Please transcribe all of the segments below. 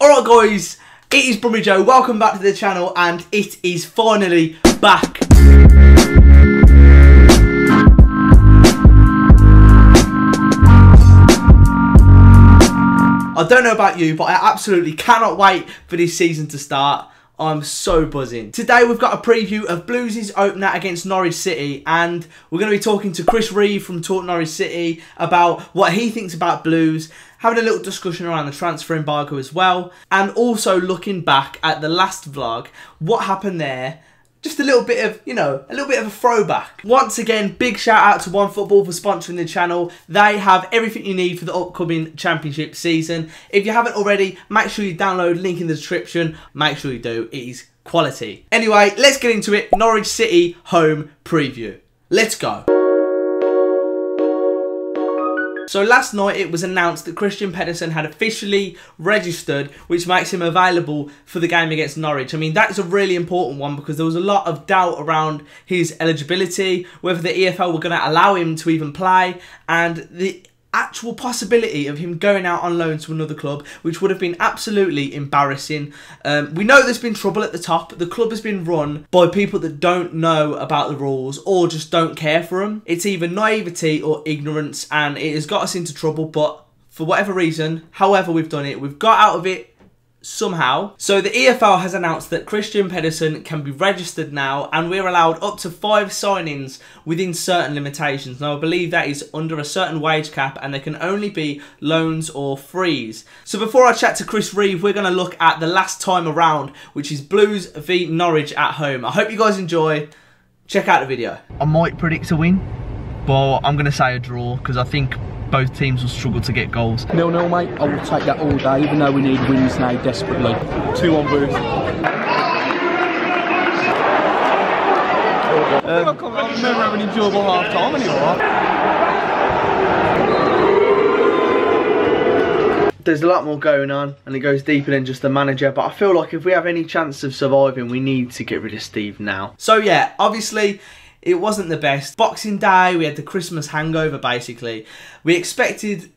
Alright guys, it is Brummie Joe, welcome back to the channel and it is finally back. I don't know about you, but I absolutely cannot wait for this season to start. I'm so buzzing. Today we've got a preview of Blues' opener against Norwich City, and we're going to be talking to ChrisReevo from TalkNorwichCity's about what he thinks about Blues, having a little discussion around the transfer embargo as well, and also looking back at the last vlog, what happened there. Just a little bit of, a little bit of a throwback. Once again, big shout out to OneFootball for sponsoring the channel. They have everything you need for the upcoming championship season. If you haven't already, make sure you download, link in the description. Make sure you do, it is quality. Anyway, let's get into it. Norwich City home preview. Let's go. So last night it was announced that Christian Pedersen had officially registered, which makes him available for the game against Norwich. I mean, that's a really important one because there was a lot of doubt around his eligibility, whether the EFL were going to allow him to even play, and the actual possibility of him going out on loan to another club, which would have been absolutely embarrassing. We know there's been trouble at the top. The club has been run by people that don't know about the rules or just don't care for them. It's either naivety or ignorance, and it has got us into trouble, but for whatever reason, however we've done it, we've got out of it somehow. So the EFL has announced that Christian Pedersen can be registered now, and we're allowed up to 5 signings within certain limitations. Now I believe that is under a certain wage cap, and they can only be loans or frees. So before I chat to ChrisReevo, we're going to look at the last time around, which is Blues v Norwich at home. I hope you guys enjoy. Check out the video. I might predict a win, but I'm going to say a draw because I think both teams will struggle to get goals. 0-0, mate. I will take that all day, even though we need wins now desperately. 2-1 Blues. I remember having an enjoyable half time anyway. There's a lot more going on, and it goes deeper than just the manager, but I feel like if we have any chance of surviving, we need to get rid of Steve now. So yeah, obviously it wasn't the best. Boxing Day, we had the Christmas hangover basically. We expected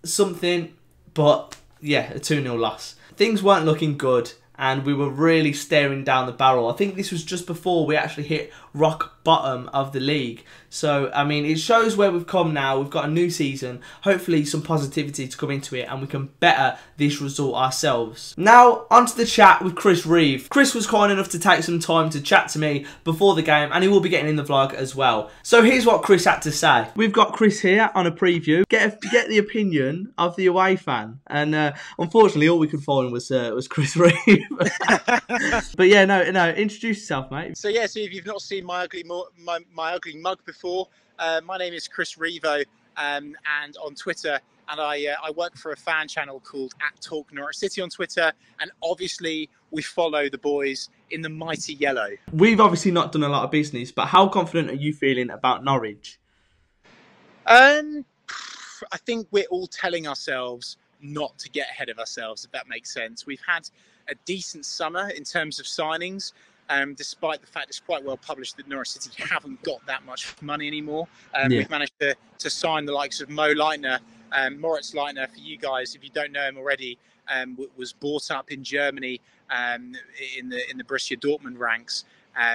something, but yeah, a 2-0 loss. Things weren't looking good, and we were really staring down the barrel. I think this was just before we actually hit rock bottom of the league. So, I mean, it shows where we've come now. We've got a new season, hopefully some positivity to come into it, and we can better this result ourselves. Now, onto the chat with ChrisReevo. Chris was kind enough to take some time to chat to me before the game, and he will be getting in the vlog as well. So here's what Chris had to say. We've got Chris here on a preview. Get the opinion of the away fan, and unfortunately all we could find was ChrisReevo. But yeah, no, introduce yourself, mate. So yeah, so if you've not seen my ugly mug before, my name is ChrisReevo, and on Twitter, and I work for a fan channel called @TalkNorwichCity on Twitter, and obviously we follow the boys in the mighty yellow. We've obviously not done a lot of business, but how confident are you feeling about Norwich? I think we're all telling ourselves not to get ahead of ourselves, if that makes sense. We've had a decent summer in terms of signings, despite the fact it's quite well published that Norwich City haven't got that much money anymore. We've managed to sign the likes of Mo Leitner, Moritz Leitner, for you guys, if you don't know him already, was bought up in Germany in the Borussia Dortmund ranks.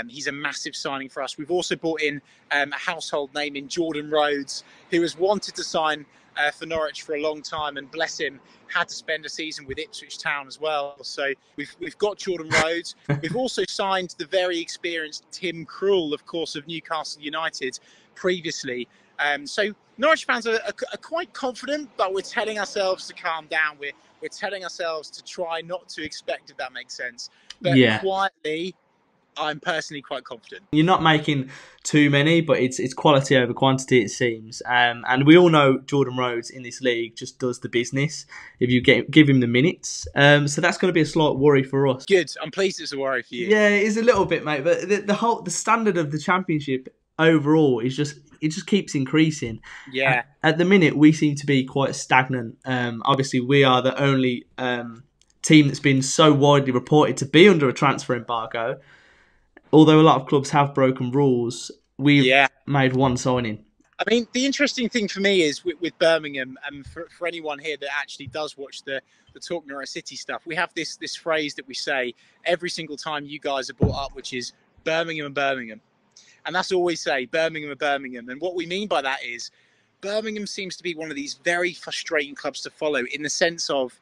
He's a massive signing for us. We've also brought in a household name in Jordan Rhodes, who has wanted to sign for Norwich for a long time, and bless him, had to spend a season with Ipswich Town as well. So we've got Jordan Rhodes. We've also signed the very experienced Tim Krul, of course, of Newcastle United previously. So Norwich fans are quite confident, but we're telling ourselves to calm down. We're telling ourselves to try not to expect, if that makes sense. But yeah, quietly, I'm personally quite confident. You're not making too many, but it's quality over quantity, it seems. And we all know Jordan Rhodes in this league just does the business if you give him the minutes. So that's going to be a slight worry for us. Good. I'm pleased it's a worry for you. Yeah, it is a little bit, mate. But the standard of the championship overall is just keeps increasing. Yeah. At the minute, we seem to be quite stagnant. Obviously, we are the only team that's been so widely reported to be under a transfer embargo. Although a lot of clubs have broken rules, we've made one signing. I mean, the interesting thing for me is with Birmingham, and for anyone here that actually does watch the Talk Norwich City stuff, we have this phrase that we say every single time you guys are brought up, which is Birmingham and Birmingham. And that's all we say, Birmingham and Birmingham. And what we mean by that is Birmingham seems to be one of these very frustrating clubs to follow, in the sense of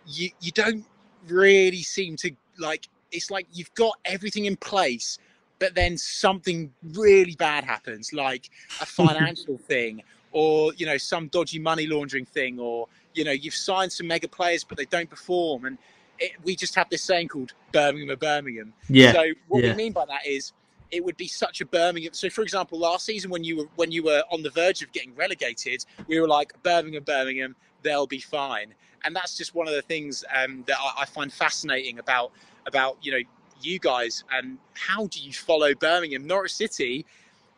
you don't really seem to, like, it's like you've got everything in place, but then something really bad happens, like a financial thing, or, you know, some dodgy money laundering thing, or, you know, you've signed some mega players, but they don't perform. And we just have this saying called Birmingham or Birmingham. Yeah. So what we mean by that is it would be such a Birmingham. So, for example, last season when you were on the verge of getting relegated, we were like, Birmingham, they'll be fine. And that's just one of the things that I find fascinating about you know, you guys, and how do you follow Birmingham? Norwich City,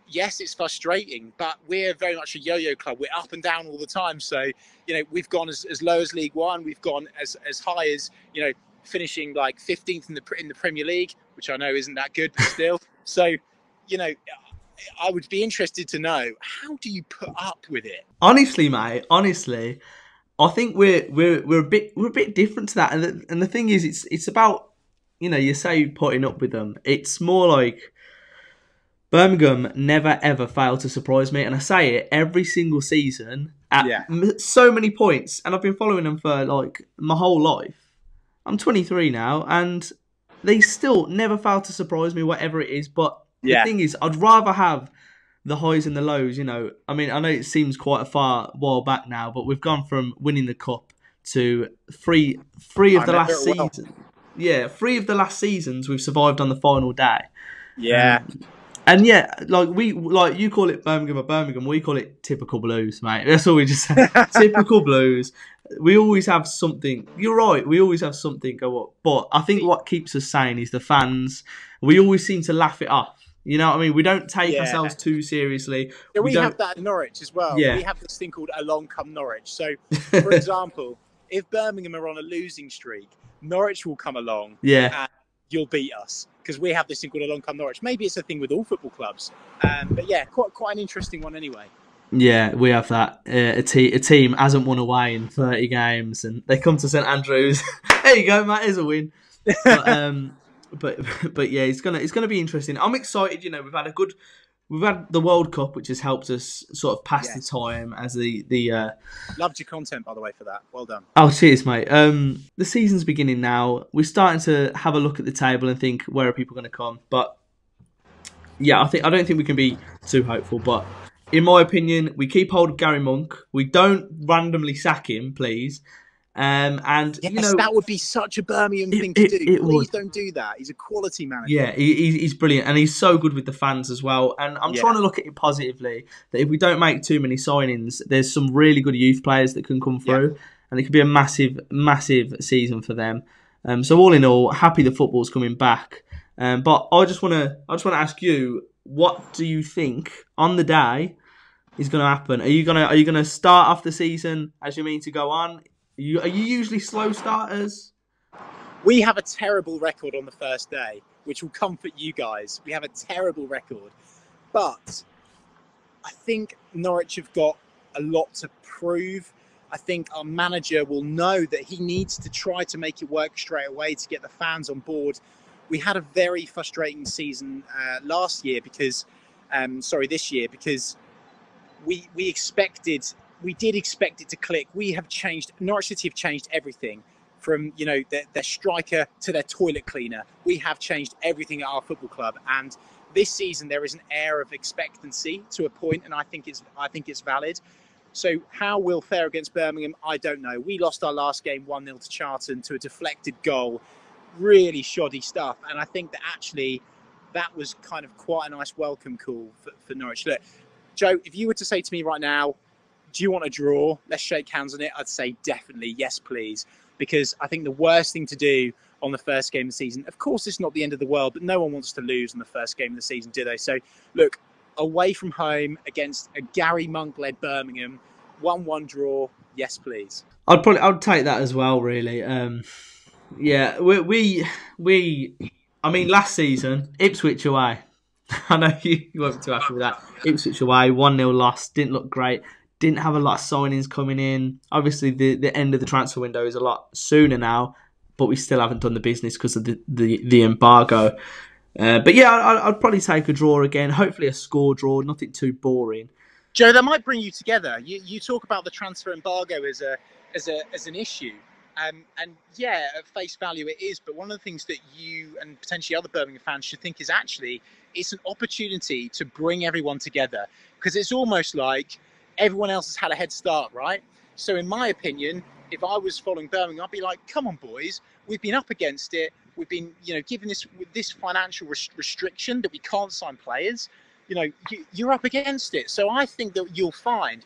yes, it's frustrating, but we're very much a yo-yo club. We're up and down all the time. So, you know, we've gone as low as League One. We've gone as high as, you know, finishing like 15th in the Premier League, which I know isn't that good, but still. So, you know, I would be interested to know, how do you put up with it? Honestly, mate, I think we're a bit different to that. And the thing is, it's about, you know, you say putting up with them. It's more like Birmingham never ever fail to surprise me, and I say it every single season at so many points. And I've been following them for like my whole life. I'm 23 now, and they still never fail to surprise me, whatever it is. But the thing is, I'd rather have the highs and the lows. You know, I mean, I know it seems quite a far while back now, but we've gone from winning the cup to three of the last season. Yeah, 3 of the last seasons we've survived on the final day. Yeah. And yeah, like you call it Birmingham or Birmingham, we call it typical Blues, mate. That's all we just say. Typical Blues. We always have something. You're right. We always have something go up. But I think what keeps us sane is the fans. We always seem to laugh it off. You know what I mean? We don't take ourselves too seriously. Yeah, we have that in Norwich as well. Yeah. We have this thing called Along Come Norwich. So, for example, if Birmingham are on a losing streak, Norwich will come along and you'll beat us, because we have this thing called Along Come Norwich. Maybe it's a thing with all football clubs. But yeah, quite an interesting one anyway. Yeah, we have that. A team hasn't won away in 30 games, and they come to St Andrews. There you go, Matt. Here's a win. But yeah, it's gonna be interesting. I'm excited. You know, we've had the World Cup, which has helped us sort of pass the time as the Loved your content, by the way, for that. Well done. Oh, cheers, mate. The season's beginning now. We're starting to have a look at the table and think, where are people going to come? But yeah, I don't think we can be too hopeful. But in my opinion, we keep hold of Gary Monk. We don't randomly sack him, please. And yes, you know, that would be such a Birmingham thing to do. Please don't do that. He's a quality manager. Yeah, he's brilliant, and he's so good with the fans as well. And I'm trying to look at it positively, that if we don't make too many signings, there's some really good youth players that can come through, and it could be a massive season for them. So all in all, happy the football's coming back. But I just want to ask you, what do you think on the day is going to happen? Are you gonna start off the season as you mean to go on? Are you usually slow starters? We have a terrible record on the first day, which will comfort you guys. We have a terrible record. But I think Norwich have got a lot to prove. I think our manager will know that he needs to try to make it work straight away to get the fans on board. We had a very frustrating season this year because we did expect it to click. We have changed. Norwich City have changed everything, from, you know, their striker to their toilet cleaner. We have changed everything at our football club, and this season there is an air of expectancy to a point, and I think it's valid. So how we'll fare against Birmingham, I don't know. We lost our last game 1-0 to Charlton to a deflected goal. Really shoddy stuff, and I think that actually that was kind of quite a nice welcome call for Norwich. Look, Joe, if you were to say to me right now, do you want a draw? Let's shake hands on it. I'd say definitely, yes, please. Because I think the worst thing to do on the first game of the season, of course, it's not the end of the world, but no one wants to lose on the first game of the season, do they? So, look, away from home against a Gary Monk-led Birmingham, 1-1 draw, yes, please. I'd take that as well, really. Yeah, I mean, last season, Ipswich away, I know you won't be too happy with that. Ipswich away, 1-0 loss. Didn't look great. Didn't have a lot of signings coming in. Obviously, the end of the transfer window is a lot sooner now, but we still haven't done the business because of the embargo. But yeah, I'd probably take a draw again. Hopefully a score draw, nothing too boring. Joe, that might bring you together. You talk about the transfer embargo as an issue. And yeah, at face value it is, but one of the things that you and potentially other Birmingham fans should think is actually it's an opportunity to bring everyone together, because it's almost like everyone else has had a head start, right? So in my opinion, if I was following Birmingham, I'd be like, come on boys, we've been up against it. We've been, given this financial restriction that we can't sign players. You're up against it. So I think that you'll find,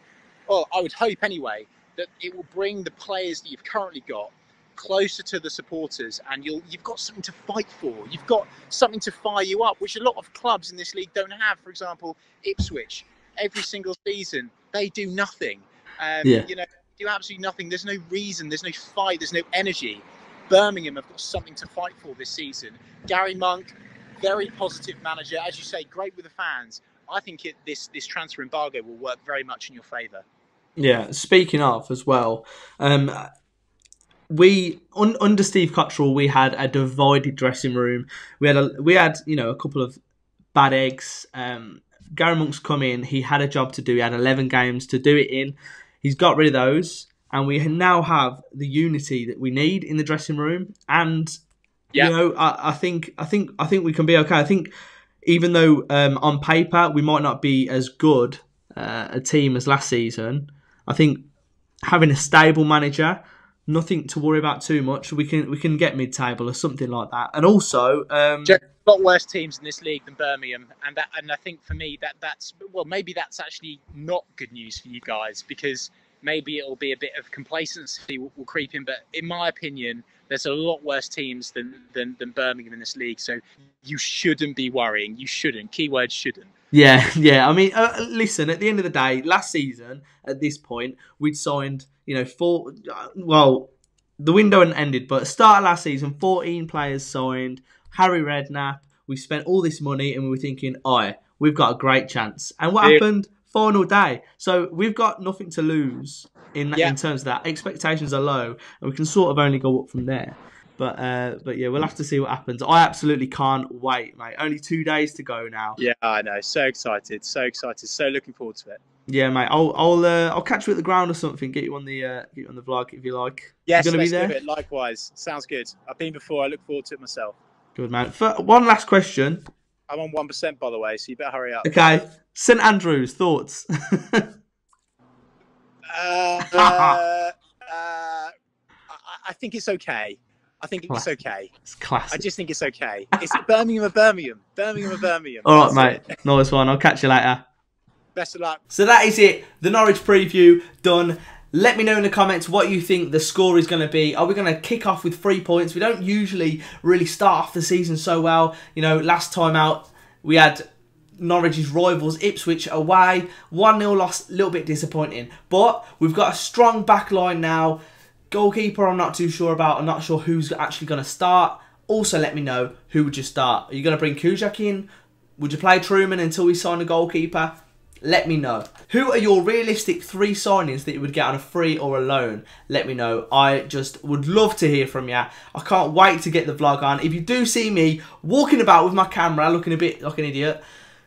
or I would hope anyway, that it will bring the players that you've currently got closer to the supporters, and you've got something to fight for. You've got something to fire you up, which a lot of clubs in this league don't have. For example, Ipswich, every single season, they do nothing. Do absolutely nothing. There's no reason, there's no fight, there's no energy. Birmingham have got something to fight for this season. Gary Monk, very positive manager. As you say, great with the fans. I think this transfer embargo will work very much in your favour. Yeah, speaking of as well, we under Steve Cottrell we had a divided dressing room. We had a couple of bad eggs. Gary Monk's come in. He had a job to do. He had 11 games to do it in. He's got rid of those, and we now have the unity that we need in the dressing room. And I think we can be okay. I think even though on paper we might not be as good a team as last season, I think having a stable manager, nothing to worry about too much. We can get mid-table or something like that. And also, a lot worse teams in this league than Birmingham, and I think for me that's maybe that's actually not good news for you guys, because maybe it'll be a bit of complacency will creep in. But in my opinion, there's a lot worse teams than Birmingham in this league. So you shouldn't be worrying. You shouldn't. Keyword shouldn't. Yeah. I mean, listen, at the end of the day, last season, at this point, we'd signed, the window hadn't ended, but start of last season, 14 players signed, Harry Redknapp, we spent all this money and we were thinking, we've got a great chance. And what happened? Final day. So we've got nothing to lose in terms of that. Expectations are low and we can sort of only go up from there. But yeah, we'll have to see what happens. I absolutely can't wait, mate. Only 2 days to go now. Yeah, I know. So excited. So looking forward to it. Yeah, mate. I'll catch you at the ground or something. Get you on the vlog if you like. Yes, you gonna let's be there? do it. Likewise. Sounds good. I've been before. I look forward to it myself. Good, man. One last question. I'm on 1%, by the way, so you better hurry up. Okay. St Andrews, thoughts? I think it's okay. It's okay. It's classic. I just think it's okay. It's Birmingham of Birmingham. All right, mate. Nice one. I'll catch you later. Best of luck. So that is it. The Norwich preview done. Let me know in the comments what you think the score is going to be. Are we going to kick off with 3 points? We don't usually really start off the season so well. Last time out, we had Norwich's rivals, Ipswich, away. 1-0 loss, a little bit disappointing. But we've got a strong back line now. Goalkeeper, I'm not too sure about. I'm not sure who's actually going to start. Also, let me know, who would you start? Are you going to bring Kujak in? Would you play Truman until we sign a goalkeeper? Let me know. Who are your realistic 3 signings that you would get on a free or a loan? Let me know. I just would love to hear from you. I can't wait to get the vlog on. If you do see me walking about with my camera looking a bit like an idiot,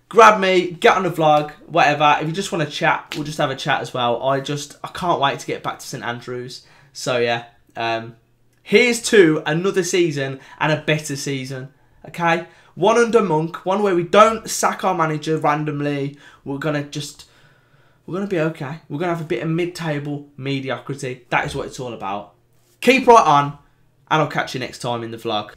grab me, get on the vlog, whatever. If you just want to chat, we'll just have a chat as well. I can't wait to get back to St Andrews. So yeah, here's to another season and a better season. Okay? One under Monk, one where we don't sack our manager randomly. We're gonna be okay. We're gonna have a bit of mid-table mediocrity. That is what it's all about. Keep right on, and I'll catch you next time in the vlog.